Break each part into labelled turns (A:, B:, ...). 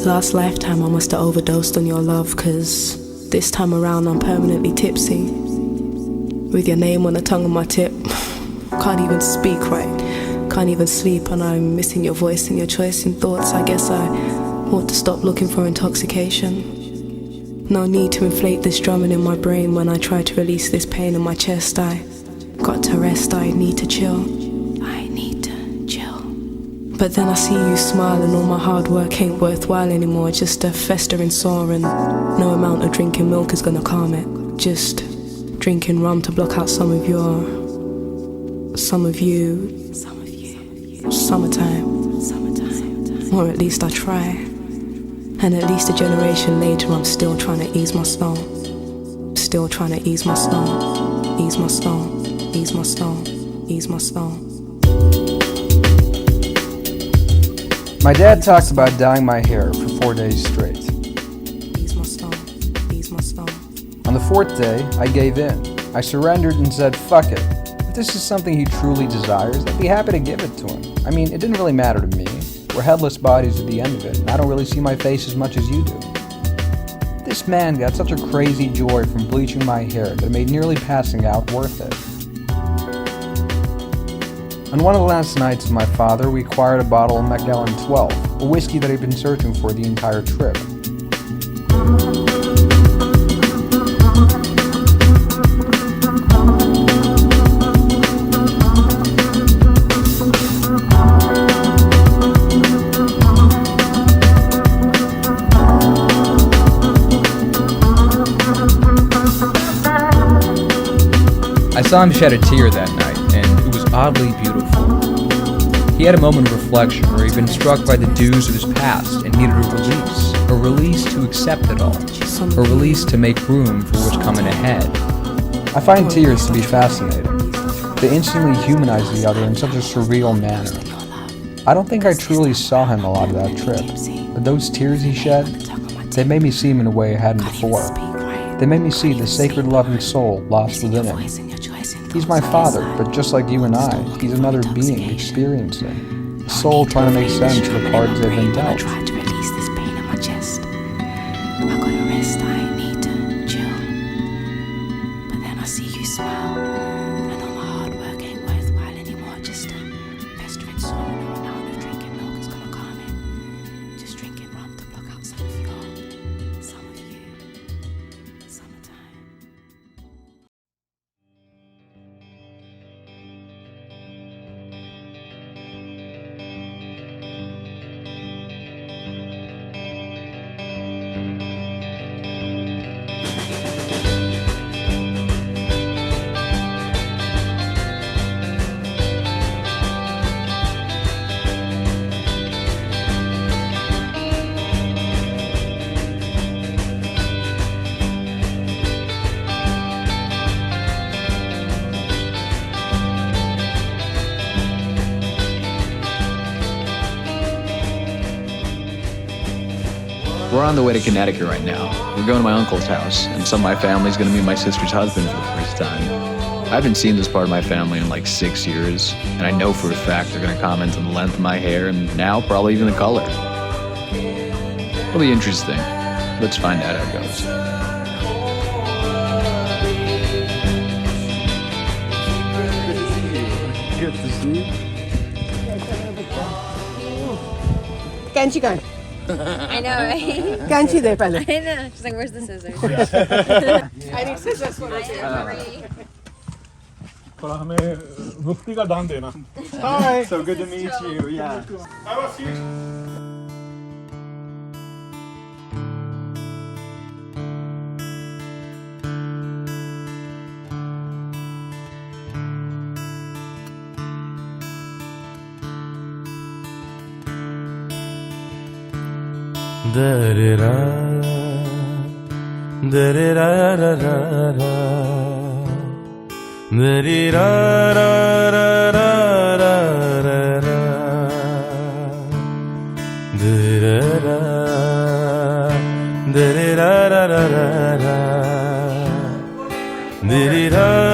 A: Last lifetime I must have overdosed on your love, 'cause this time around I'm permanently tipsy, with your name on the tongue of my tip. Can't even speak right, can't even sleep, and I'm missing your voice and your choice in thoughts. I guess I ought to stop looking for intoxication. No need to inflate this drumming in my brain when I try to release this pain in my chest. I got to rest, I need to chill. I need to chill. But then I see you smile and all my hard work ain't worthwhile anymore. Just a festering sore, and no amount of drinking milk is gonna calm it. Just drinking rum to block out some of you, summertime. Or at least I try. And at least a generation later I'm still trying to ease my soul. Still trying to ease my soul. Ease my soul. Ease my soul. Ease my soul.
B: My dad talked about dyeing my hair for 4 days straight.
A: Ease my soul. Ease my soul.
B: On the 4th day, I gave in. I surrendered and said, fuck it. If this is something he truly desires, I'd be happy to give it to him. I mean, it didn't really matter to me. We're headless bodies at the end of it, and I don't really see my face as much as you do. This man got such a crazy joy from bleaching my hair that it made nearly passing out worth it. On one of the last nights with my father, we acquired a bottle of Macallan 12, a whiskey that he'd been searching for the entire trip.
C: I saw him shed a tear that night, and it was oddly beautiful. He had a moment of reflection where he'd been struck by the dues of his past and needed a release to accept it all, a release to make room for what's coming ahead.
B: I find tears to be fascinating. They instantly humanize the other in such a surreal manner. I don't think I truly saw him a lot of that trip, but those tears he shed, they made me see him in a way I hadn't before. They made me see the sacred loving soul lost within him. He's my father, but just like you and I, he's another being experiencing. A soul trying to make sense of the cards they've been dealt.
A: I tried to release this pain in my chest. I gotta rest, I need to chill. But then I see you smile, and all my hard work ain't worthwhile anymore. Just a festering sore, and no amount of drinking milk is gonna calm it. Just drinking rum to block out some of you, summertime.
D: We're on the way to Connecticut right now. We're going to my uncle's house, and some of my family's going to meet my sister's husband for the first time. I haven't seen this part of my family in like 6 years, and I know for a fact they're going to comment on the length of my hair, and now probably even the color. It'll be interesting. Let's find out how it goes.
B: Good to see you.
E: Can't you go?
F: I know, right?
E: Can't you there, brother?
F: I know. She's like, where's the scissors?
E: I need scissors for this.
B: Hi. So good to meet you. Yeah.
G: Da-da-da, da-da-da-da-da-da, da-da-da-da-da-da-da, da-da-da, da-da-da-da-da-da, da-da-da-da-da-da,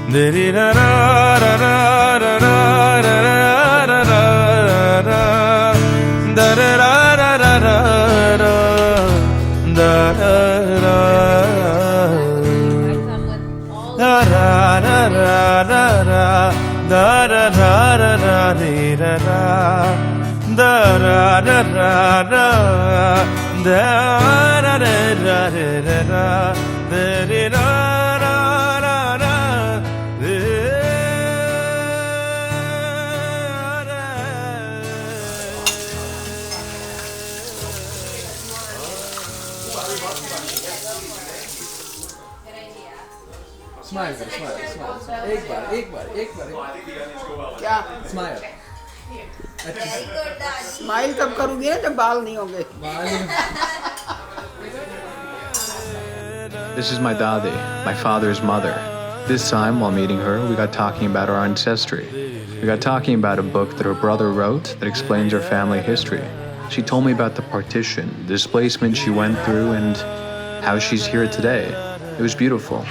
G: da-da-da-da-da-da-da. da da da da da da da da da da dee da da da da da da da da da da da da da da da da.
C: Smile, smile. एक बार.
E: क्या
C: Smile.
E: Smile कब करूँगी ना जब बाल नहीं होंगे.
D: This is my Daadi, my father's mother. This time, while meeting her, we got talking about our ancestry. We got talking about a book that her brother wrote that explains our family history. She told me about the partition, the displacement she went through, and how she's here today. It was beautiful.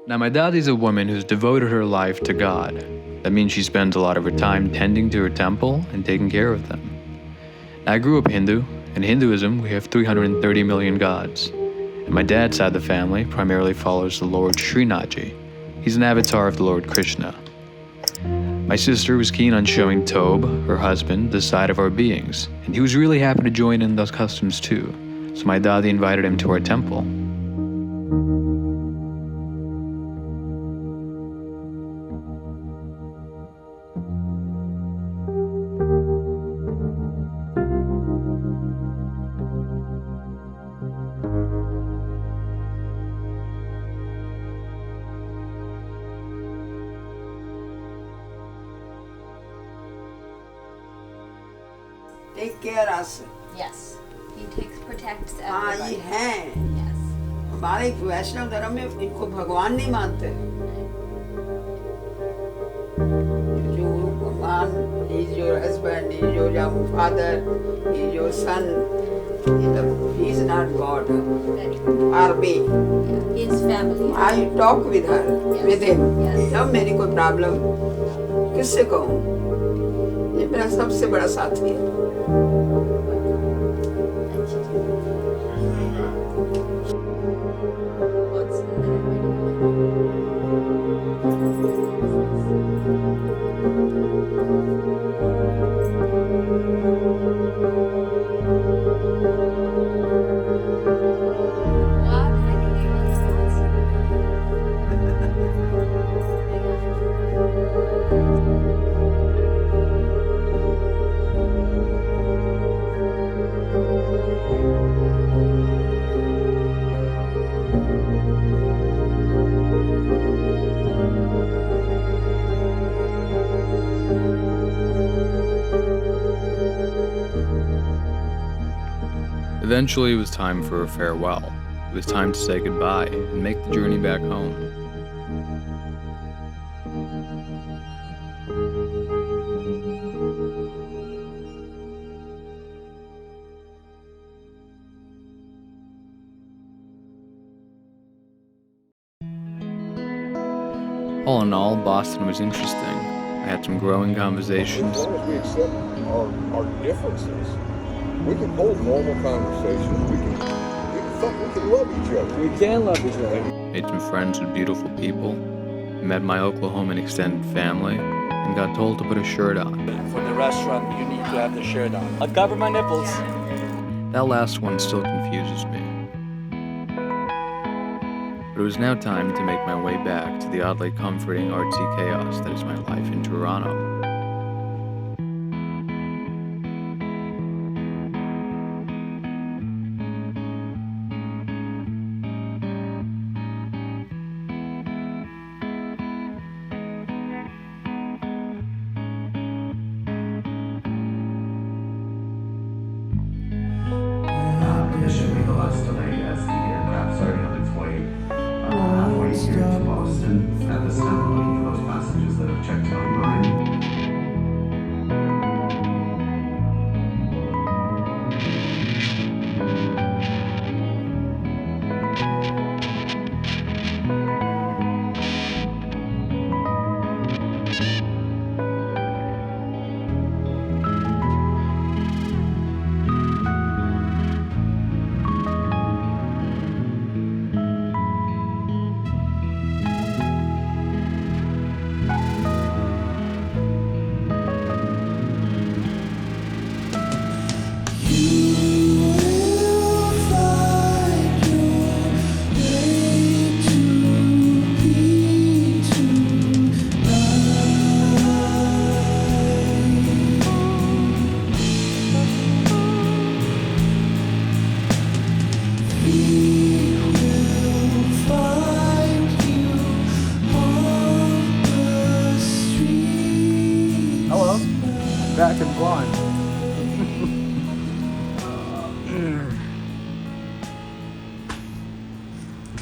D: Now, my Daadi is a woman who's devoted her life to God. That means she spends a lot of her time tending to her temple and taking care of them. Now, I grew up Hindu. In Hinduism, we have 330 million gods. And my dad's side of the family primarily follows the Lord Srinathji. He's an avatar of the Lord Krishna. My sister was keen on showing Tobe, her husband, the side of our beings, and he was really happy to join in those customs too. So my Daadi invited him to our temple.
E: Take care us.
F: Yes. He protects
E: हाँ ये
F: everybody.
E: हैं.
F: Yes.
E: हमारे वैष्णव धर्म में इनको भगवान नहीं मानते. जो भगवान, he is your husband, he is your father, he is your son. He is not God. Or me.
F: Yeah. His family.
E: I talk with her,
F: Yes.
E: with him.
F: Yes.
E: जब मेरी कोई प्रॉब्लम किससे कहूँ? ये मेरा सबसे बड़ा साथी है.
D: Eventually, it was time for a farewell. It was time to say goodbye and make the journey back home. All in all, Boston was interesting. I had some growing conversations.
H: As long as we accept our differences, we can hold normal conversations. We can love each other.
I: We can love each other.
D: Made some friends with beautiful people. Met my Oklahoman extended family and got told to put a shirt on.
I: For the restaurant, you need to have the shirt on. I'll cover my nipples.
D: That last one still confuses me. But it was now time to make my way back to the oddly comforting artsy chaos that is my life in Toronto.
J: Officially the last delay as the aircraft started on its way halfway here to Boston. At this time, we're looking for those passengers that have checked online.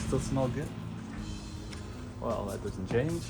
K: Still smell good? Well, that doesn't change.